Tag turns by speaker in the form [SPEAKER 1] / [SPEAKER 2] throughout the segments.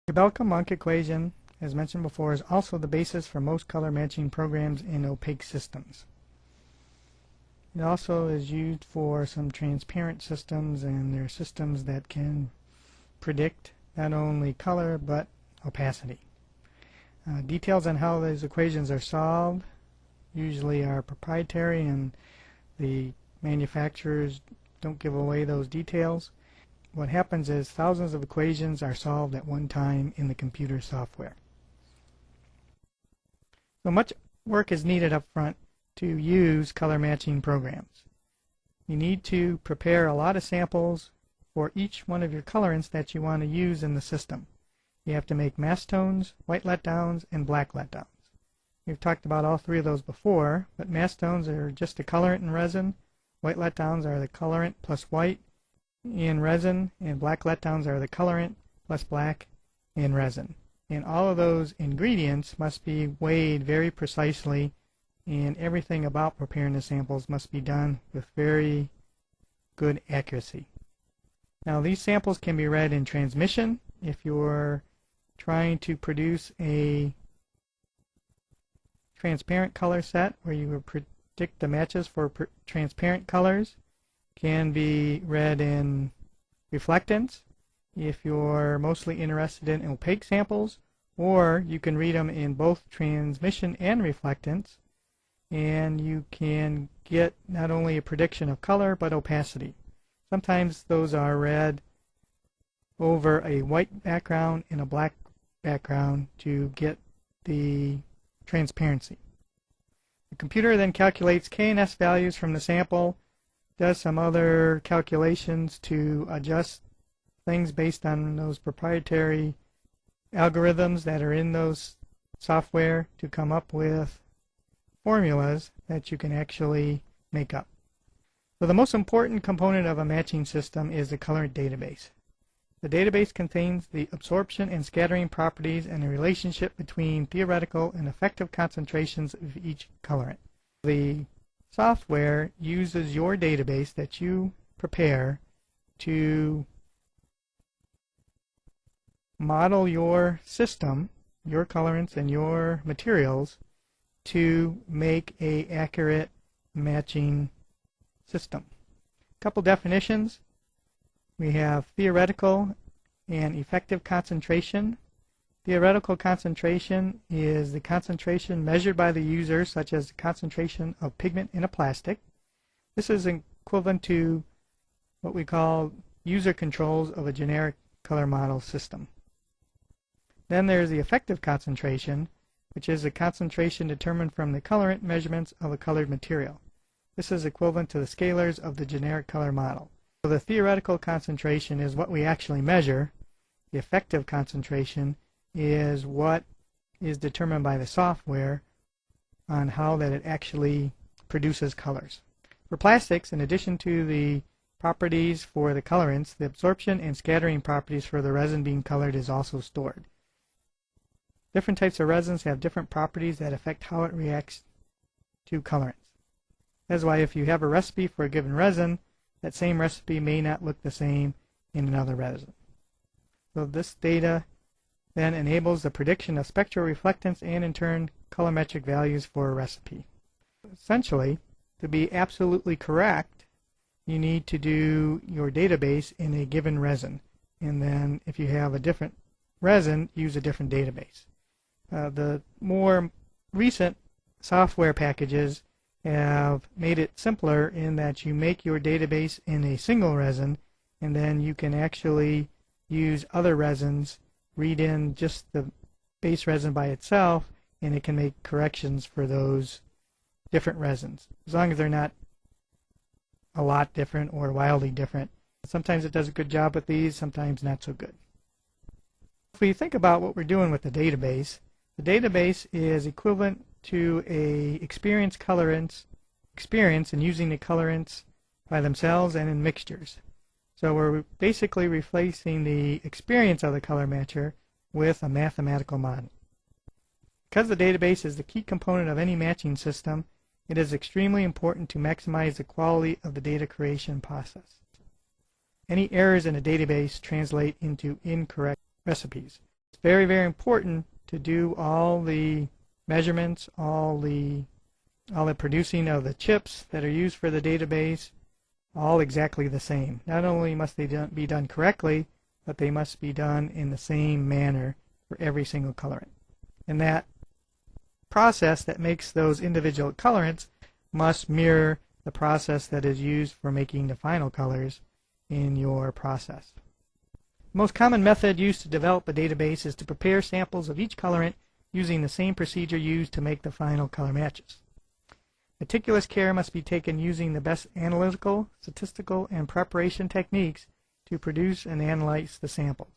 [SPEAKER 1] The Bell-Monk equation, as mentioned before, is also the basis for most color matching programs in opaque systems. It also is used for some transparent systems, and there are systems that can predict not only color but opacity. Details on how these equations are solved usually are proprietary, and the manufacturers don't give away those details. What happens is thousands of equations are solved at one time in the computer software. So much work is needed up front to use color matching programs. You need to prepare a lot of samples for each one of your colorants that you want to use in the system. You have to make mask tones, white letdowns, and black letdowns. We've talked about all three of those before, but mask tones are just a colorant in resin, white letdowns are the colorant plus white in resin, and black letdowns are the colorant plus black in resin. And all of those ingredients must be weighed very precisely, and everything about preparing the samples must be done with very good accuracy. Now, these samples can be read in transmission if you're trying to produce a transparent color set where you would predict the matches for transparent colors. Can be read in reflectance if you're mostly interested in opaque samples, or you can read them in both transmission and reflectance, and you can get not only a prediction of color but opacity. Sometimes those are read over a white background and a black background to get the transparency. The computer then calculates K and S values from the sample, does some other calculations to adjust things based on those proprietary algorithms that are in those software to come up with formulas that you can actually make up. So the most important component of a matching system is the colorant database. The database contains the absorption and scattering properties and the relationship between theoretical and effective concentrations of each colorant. The software uses your database that you prepare to model your system, your colorants, and your materials to make an accurate matching system. A couple definitions. We have theoretical and effective concentration. Theoretical concentration is the concentration measured by the user, such as the concentration of pigment in a plastic. This is equivalent to what we call user controls of a generic color model system. Then there's the effective concentration, which is the concentration determined from the colorant measurements of a colored material. This is equivalent to the scalars of the generic color model. So the theoretical concentration is what we actually measure. The effective concentration is what is determined by the software on how that it actually produces colors. For plastics, in addition to the properties for the colorants, the absorption and scattering properties for the resin being colored is also stored. Different types of resins have different properties that affect how it reacts to colorants. That's why if you have a recipe for a given resin, that same recipe may not look the same in another resin. So this data then enables the prediction of spectral reflectance and in turn colorimetric values for a recipe. Essentially, to be absolutely correct, you need to do your database in a given resin, and then if you have a different resin, use a different database. The more recent software packages have made it simpler in that you make your database in a single resin, and then you can actually use other resins, read in just the base resin by itself, and it can make corrections for those different resins, as long as they're not a lot different or wildly different. Sometimes it does a good job with these, sometimes not so good. If we think about what we're doing with the database is equivalent to a experienced colorant's experience in using the colorants by themselves and in mixtures. So we're basically replacing the experience of the color matcher with a mathematical model. Because the database is the key component of any matching system, it is extremely important to maximize the quality of the data creation process. Any errors in a database translate into incorrect recipes. It's very, very important to do all the measurements, all the producing of the chips that are used for the database, all exactly the same. Not only must they be done correctly, but they must be done in the same manner for every single colorant. And that process that makes those individual colorants must mirror the process that is used for making the final colors in your process. The most common method used to develop a database is to prepare samples of each colorant using the same procedure used to make the final color matches. Meticulous care must be taken using the best analytical, statistical, and preparation techniques to produce and analyze the samples.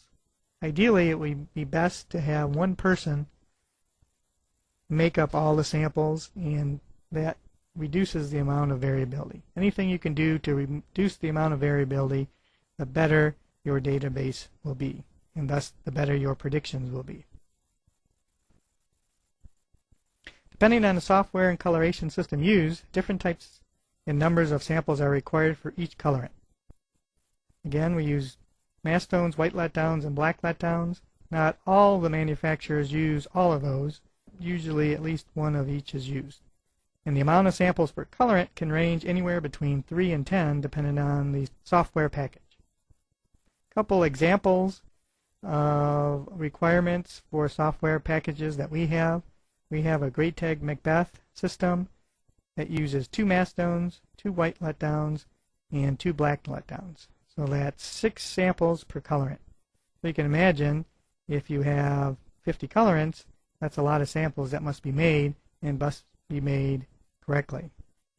[SPEAKER 1] Ideally, it would be best to have one person make up all the samples, and that reduces the amount of variability. Anything you can do to reduce the amount of variability, the better your database will be, and thus the better your predictions will be. Depending on the software and coloration system used, different types and numbers of samples are required for each colorant. Again, we use mass tones, white letdowns, and black letdowns. Not all the manufacturers use all of those. Usually at least one of each is used. And the amount of samples per colorant can range anywhere between 3 and 10 depending on the software package. A couple examples of requirements for software packages that we have. We have a Greateg Macbeth system that uses 2 mass tones, 2 white letdowns, and 2 black letdowns. So that's 6 samples per colorant. So you can imagine if you have 50 colorants, that's a lot of samples that must be made and must be made correctly.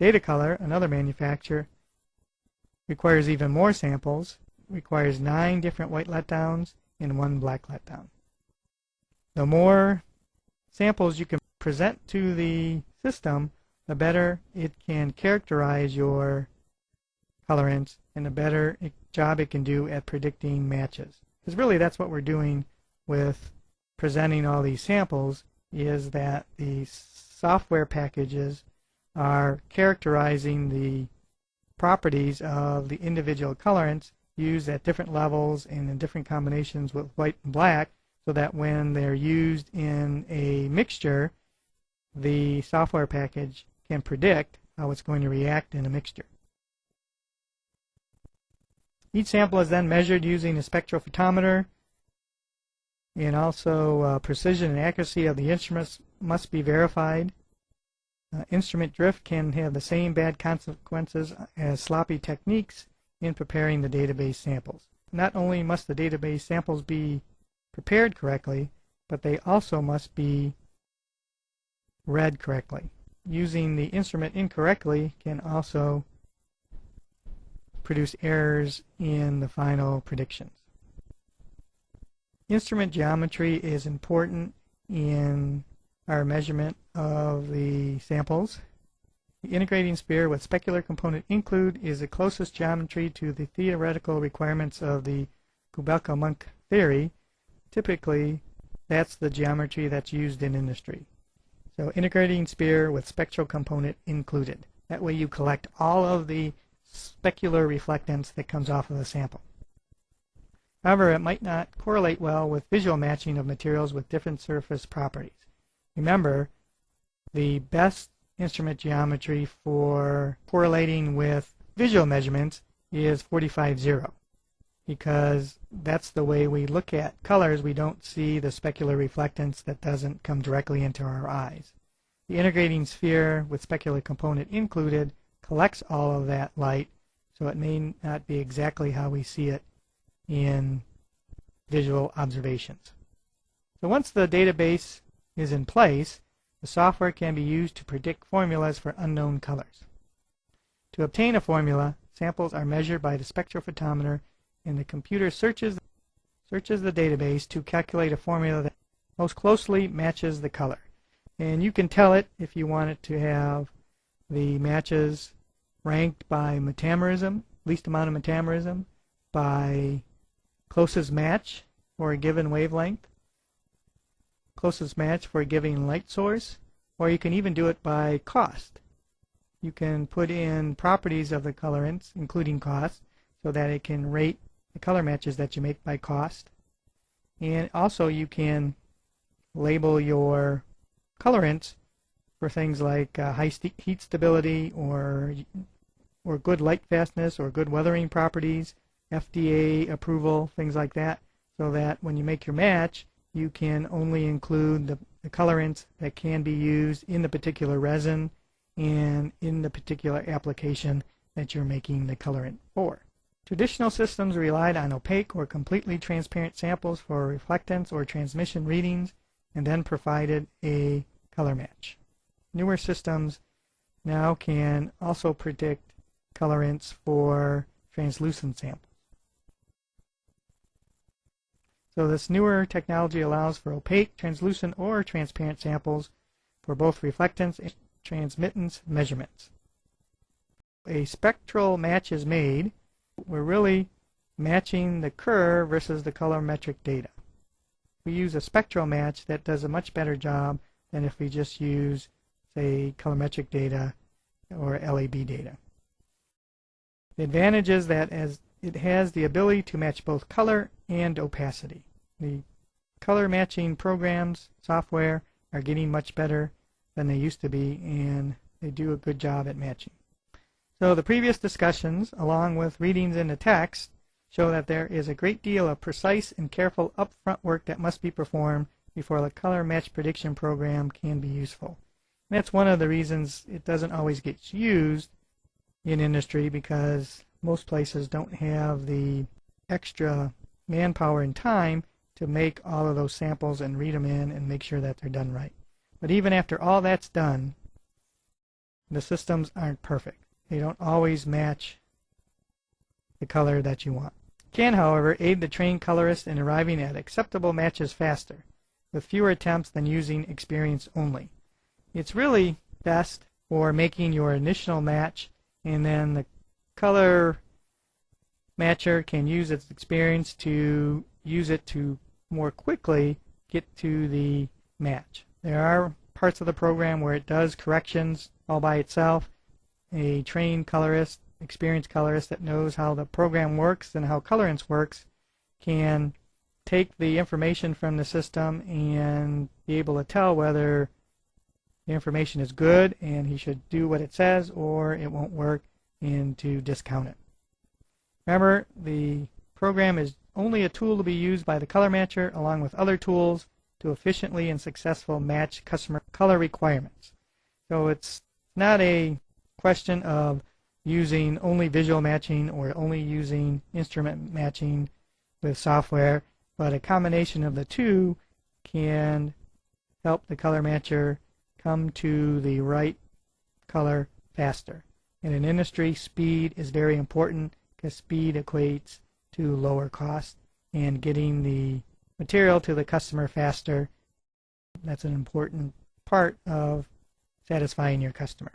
[SPEAKER 1] Datacolor, another manufacturer, requires even more samples, requires 9 different white letdowns and 1 black letdown. The more samples you can present to the system, the better it can characterize your colorants and the better job it can do at predicting matches. Because really that's what we're doing with presenting all these samples, is that the software packages are characterizing the properties of the individual colorants used at different levels and in different combinations with white and black, so that when they're used in a mixture, the software package can predict how it's going to react in a mixture. Each sample is then measured using a spectrophotometer, and also precision and accuracy of the instruments must be verified. Instrument drift can have the same bad consequences as sloppy techniques in preparing the database samples. Not only must the database samples be prepared correctly, but they also must be read correctly. Using the instrument incorrectly can also produce errors in the final predictions. Instrument geometry is important in our measurement of the samples. The integrating sphere with specular component include is the closest geometry to the theoretical requirements of the Kubelka-Munk theory. Typically, that's the geometry that's used in industry. So integrating sphere with spectral component included. That way you collect all of the specular reflectance that comes off of the sample. However, it might not correlate well with visual matching of materials with different surface properties. Remember, the best instrument geometry for correlating with visual measurements is 45-0, because that's the way we look at colors. We don't see the specular reflectance that doesn't come directly into our eyes. The integrating sphere with specular component included collects all of that light, so it may not be exactly how we see it in visual observations. So once the database is in place, the software can be used to predict formulas for unknown colors. To obtain a formula, samples are measured by the spectrophotometer, and the computer searches the database to calculate a formula that most closely matches the color. And you can tell it if you want it to have the matches ranked by metamerism, least amount of metamerism, by closest match for a given wavelength, closest match for a given light source, or you can even do it by cost. You can put in properties of the colorants, including cost, so that it can rate the color matches that you make by cost. And also you can label your colorants for things like high heat stability or good light fastness or good weathering properties, FDA approval, things like that, so that when you make your match, you can only include the colorants that can be used in the particular resin and in the particular application that you're making the colorant for. Traditional systems relied on opaque or completely transparent samples for reflectance or transmission readings and then provided a color match. Newer systems now can also predict colorants for translucent samples. So this newer technology allows for opaque, translucent, or transparent samples for both reflectance and transmittance measurements. A spectral match is made. We're really matching the curve versus the colorimetric data. We use a spectral match that does a much better job than if we just use, say, colorimetric data or LAB data. The advantage is that as it has the ability to match both color and opacity. The color matching programs, software, are getting much better than they used to be, and they do a good job at matching. So the previous discussions, along with readings in the text, show that there is a great deal of precise and careful upfront work that must be performed before the color match prediction program can be useful. And that's one of the reasons it doesn't always get used in industry, because most places don't have the extra manpower and time to make all of those samples and read them in and make sure that they're done right. But even after all that's done, the systems aren't perfect. They don't always match the color that you want. It can, however, aid the trained colorist in arriving at acceptable matches faster, with fewer attempts than using experience only. It's really best for making your initial match, and then the color matcher can use its experience to use it to more quickly get to the match. There are parts of the program where it does corrections all by itself. A trained colorist, experienced colorist that knows how the program works and how colorants works can take the information from the system and be able to tell whether the information is good and he should do what it says, or it won't work, and to discount it. Remember, the program is only a tool to be used by the color matcher along with other tools to efficiently and successfully match customer color requirements. So it's not a question of using only visual matching or only using instrument matching with software, but a combination of the two can help the color matcher come to the right color faster. In an industry, speed is very important because speed equates to lower cost, and getting the material to the customer faster, that's an important part of satisfying your customer.